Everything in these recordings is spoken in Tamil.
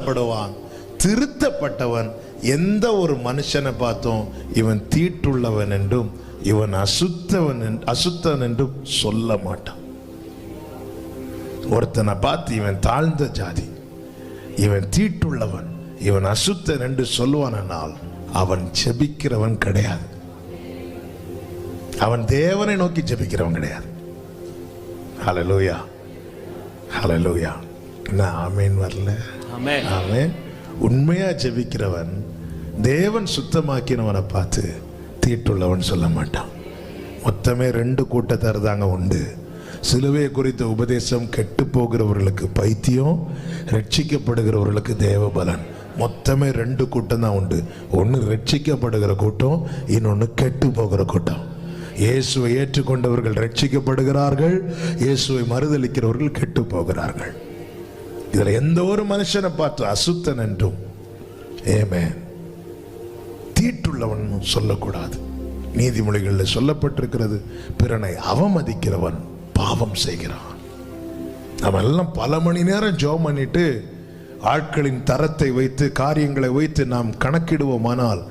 திருத்தப்படுவான். திருத்தப்பட்டவன் எந்த ஒரு மனுஷனை பார்த்தோம் இவன் தீட்டுள்ளவன் என்றும் இவன் அசுத்தன் என்றும் சொல்ல மாட்டான். ஒருத்தனை பார்த்து இவன் தாழ்ந்த ஜாதி, இவன் தீட்டுள்ளவன், இவன் அசுத்தன் என்று சொல்லுவானால் அவன் ஜெபிக்கிறவன் கிடையாது. அவன் தேவனை நோக்கி ஜெபிக்கிறவன் கிடையாது. ஹல்லேலூயா, ஹல்லேலூயா. ஆமென் வரல? ஆமென். உண்மையா ஜெபிக்கிறவன் தேவன் சுத்தமாக்கினவனை பார்த்து தீட்டுள்ளவன் சொல்ல மாட்டான். மொத்தமே 2 கூட்டத்தார் தாங்க உண்டு. சிலுவை குறித்த உபதேசம் கெட்டு போகிறவர்களுக்கு பைத்தியம், ரட்சிக்கப்படுகிறவர்களுக்கு தேவபலன். மொத்தமே 2 கூட்டம் தான் உண்டு. ஒன்று ரட்சிக்கப்படுகிற கூட்டம், இன்னொன்று கெட்டு போகிற கூட்டம். இயேசுவை ஏற்றுக்கொண்டவர்கள் ரட்சிக்கப்படுகிறார்கள், இயேசுவை மறுதலிக்கிறவர்கள் கெட்டு போகிறார்கள். இதில் எந்த ஒரு மனுஷனை பார்த்து அசுத்தன் என்றும் ஆமென் தீட்டுள்ளவன் சொல்லக்கூடாது. நீதிமொழிகளில் சொல்லப்பட்டிருக்கிறது, பிறனை அவமதிக்கிறவன் பாவம் செய்கிறான். நம்ம எல்லாம் பல மணி நேரம் ஜெபம் பண்ணிட்டு ஆட்களின் தரத்தை வைத்து காரியங்களை வைத்து நாம் கணக்கிடுவோமானால்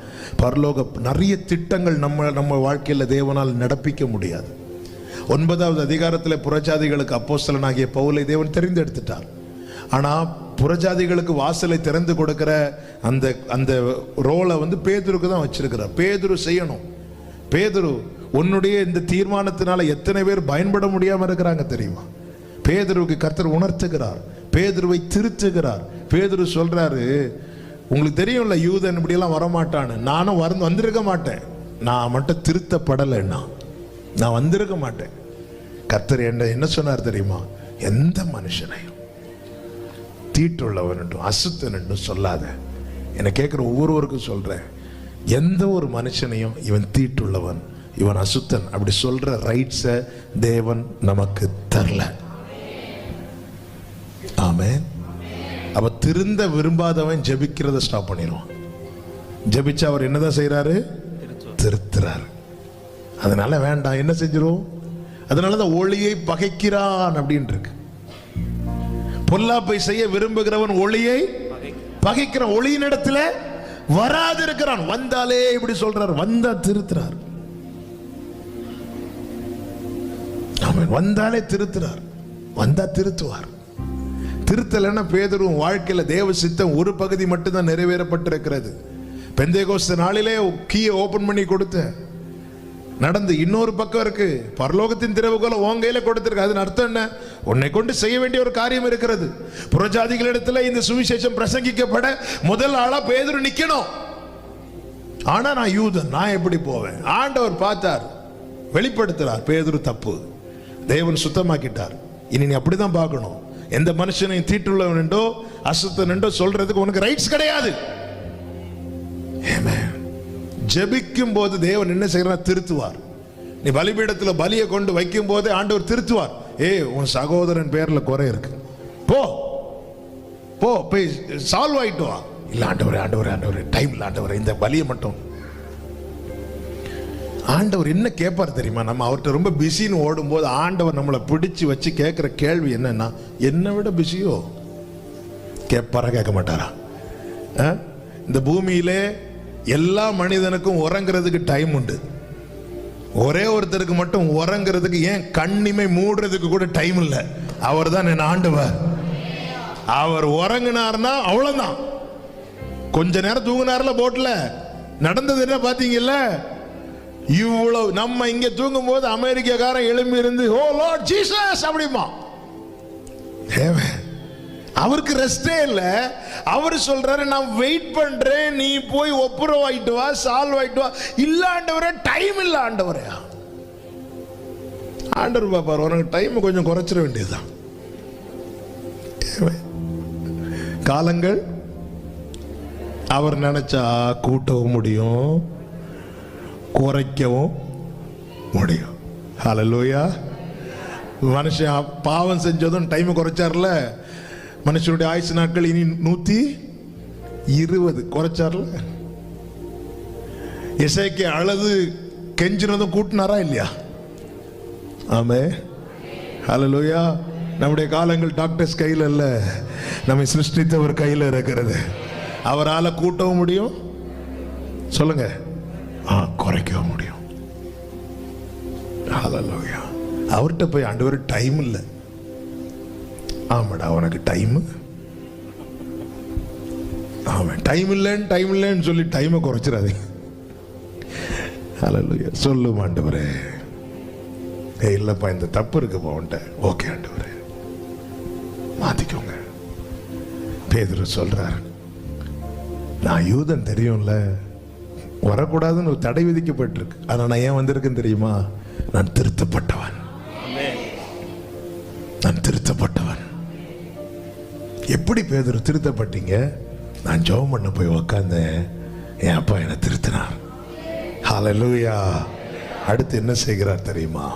பரலோக நிறைய திட்டங்கள் நம்ம வாழ்க்கையில் தேவனால் நடப்பிக்க முடியாது. 9வது அதிகாரத்தில் புறஜாதிகளுக்கு அப்போஸ்தலனாகிய பவுலை தேவன் தெரிந்தெடுத்துட்டார். ஆனால் புறஜாதிகளுக்கு வாசலை திறந்து கொடுக்கிற அந்த ரோலை பேதுருக்கு தான் வச்சிருக்கிறார். பேதுரு செய்யணும். பேதுரு, உன்னுடைய இந்த தீர்மானத்தினால எத்தனை பேர் பயன்பட முடியாம இருக்கிறாங்க தெரியுமா? பேதுருவுக்கு கர்த்தர் உணர்த்துகிறார், பேதுருவை திருத்துகிறார். பேதுரு சொல்றாரு, உங்களுக்கு தெரியும்ல யூதன் இப்படியெல்லாம் வரமாட்டான்னு. நானும் வந்திருக்க மாட்டேன், நான் மட்டும் திருத்தப்படலைன்னா நான் வந்திருக்க மாட்டேன். கர்த்தர் என்ன சொன்னார் தெரியுமா? எந்த மனுஷனையும் தீட்டுள்ளவன் என்றும் அசுத்தன் என்றும் சொல்லாத. என்னை கேட்குற ஒவ்வொருவருக்கும் சொல்றேன், எந்த ஒரு மனுஷனையும் இவன் தீட்டுள்ளவன், இவன் அசுத்தன் அப்படி சொல்ற ரைட்ஸை தேவன் நமக்கு தரல. ஆமென். அப்ப திருந்த விரும்பாதவன் ஜெபிக்கிறத ஸ்டாப் பண்ணிடுவான். ஜெபிச்சா அவர் என்னதான் செய்யறாரு? திருத்துறாரு. அதனால வேண்டாம், என்ன செஞ்சிரும்? அதனாலதான் ஒளியை பகைக்கிறான் அப்படின்னு இருக்கு. பொல்லாப்பை செய்ய விரும்புகிறவன் ஒளியை பகைக்கிறான், ஒளியின் இடத்துல வராது இருக்கிறான். வந்தாலே இப்படி சொல்றார், வந்தா திருத்துறார். வந்தாலே திருத்துறார், வந்தா திருத்துவார். திருத்தலைன்னா பேதுருவும் வாழ்க்கையில தேவ சித்தம் ஒரு பகுதி மட்டும்தான் நிறைவேறப்பட்டிருக்கிறது. பெந்தேகோஸ்து நாளிலே கீயை ஓபன் பண்ணி கொடுத்த நடந்து இன்னொரு பக்கம் இருக்கு, பரலோகத்தின் திறவுகோலை உன் கையில கொடுத்திருக்கு. அதன் அர்த்தம் என்ன? உன்னை கொண்டு செய்ய வேண்டிய ஒரு காரியம் இருக்கிறது. புறஜாதிகளிடத்துல இந்த சுவிசேஷம் பிரசங்கிக்கப்பட முதல் ஆளா பேதுரு நிக்கணும். ஆனா நான் யூதன், நான் எப்படி போவேன்? ஆண்டவர் பார்த்தார், வெளிப்படுத்துறார், பேதுரு தப்பு, தேவன் சுத்தமாக்கிட்டார். இனி நீ அப்படிதான் பார்க்கணும். எந்த மனுஷனையும் தீட்டுள்ளவன் என்றோ அசுத்தன் என்றோ சொல்றதுக்கு உனக்கு ரைட்ஸ் கிடையாது. ஜெபிக்கும் போது தேவன் என்ன செய்யறார்? திருத்துவார். நீ பலிபீடத்தில் பலியை கொண்டு வைக்கும் போது ஆண்டவர் திருத்துவார். உன் சகோதரன் பேர்ல குறை இருக்கு, போ போ போய் சால்வ் ஆயிட்டு வா. இல்ல ஆண்டவரே ஆண்டவரே ஆண்டவரே டைம் இல்ல ஆண்டவரே, இந்த பலியை மட்டும். ஆண்டவர் என்ன கேட்பார் தெரியுமா? நம்ம அவர்கிட்ட ரொம்ப பிஸின்னு ஓடும் போது ஆண்டவர் நம்மளை பிடிச்சு வச்சு கேட்கிற கேள்வி என்னன்னா, என்னை விட பிஸியோ? கேட்பாரா? கேட்க மாட்டாரா? இந்த பூமியிலே எல்லா மனிதனுக்கும் உறங்குறதுக்கு டைம் உண்டு. ஒரே ஒருத்தருக்கு மட்டும் உறங்குறதுக்கு, ஏன் கண்ணிமை மூடுறதுக்கு கூட டைம் இல்லை. அவர் தான் என் ஆண்டவர். அவர் உறங்கினார்னா அவ்வளவுதான். கொஞ்ச நேரம் தூங்கினார்ல போட்ல, நடந்தது என்ன பாத்தீங்கல்ல? இவ்வளவு நம்ம இங்க தூங்கும் போது அமெரிக்காக்காரன் எழும்பி இருந்து ஓ லார்ட் ஜீசஸ் அப்படிமா. அவருக்கு ரெஸ்டே இல்ல. அவர் சொல்றாரு, நான் வெயிட் பண்றேன், நீ போய் ஒப்புரவு ஆயிட்டு வா, சால்வ் ஆயிட்டு வா. இல்ல ஆண்டவரே, டைம் இல்ல ஆண்டவரே. ஆண்டவர் பாப்பார், உனக்கு டைம் கொஞ்சம் குறைச்சிட வேண்டியதுதான். காலங்கள் அவர் நினைச்சா கூட்டவும் முடியும், குறைக்கவும் முடியும். ஹல்லேலூயா. மனுஷன் பாவம் செஞ்சதும் டைம் குறைச்சார்ல. மனுஷனுடைய ஆயுசு நாட்கள் இனி 120 குறைச்சார்ல. எசேக்கியா அழுது கெஞ்சினதும் கூட்டினாரா இல்லையா? ஆமே. ஹல்லேலூயா. நம்முடைய காலங்கள் டாக்டர்ஸ் கையில் அல்ல, நம்மை சிருஷ்டித்தவர் கையில் இருக்கிறது. அவரால் கூட்டவும் முடியும், சொல்லுங்க, குறைக்கவும் முடியும். ஹல்லேலூயா. அவர்கிட்ட போய் ஆண்டவர் டைம் இல்லை, ஆமாடா உனக்கு டைம், ஆமாம் டைம் இல்லைன்னு சொல்லி டைமை குறைச்சிடாதீங்க. ஹல்லேலூயா. சொல்லும் ஆண்டவரே, இல்லைப்பா இந்த தப்பு இருக்கு போன்ட்ட, ஓகே ஆண்டவரே மாத்திக்கோங்க. பேதுரு சொல்றாரு, நான் யூதன் தெரியும்ல, வரக்கூடாதுன்னு ஒரு தடை விதிக்கப்பட்டிருக்கு. ஆனால் நான் ஏன் வந்திருக்கேன் தெரியுமா? நான் திருத்தப்பட்டவன், நான் திருத்தப்பட்டவன். எப்படி பேதுரு திருத்தப்பட்டீங்க? நான் ஜெபம் பண்ண போய் உக்காந்தேன், என் அப்பா என்னை திருத்தினார். ஹல்லேலூயா. அடுத்து என்ன செய்கிறார் தெரியுமா?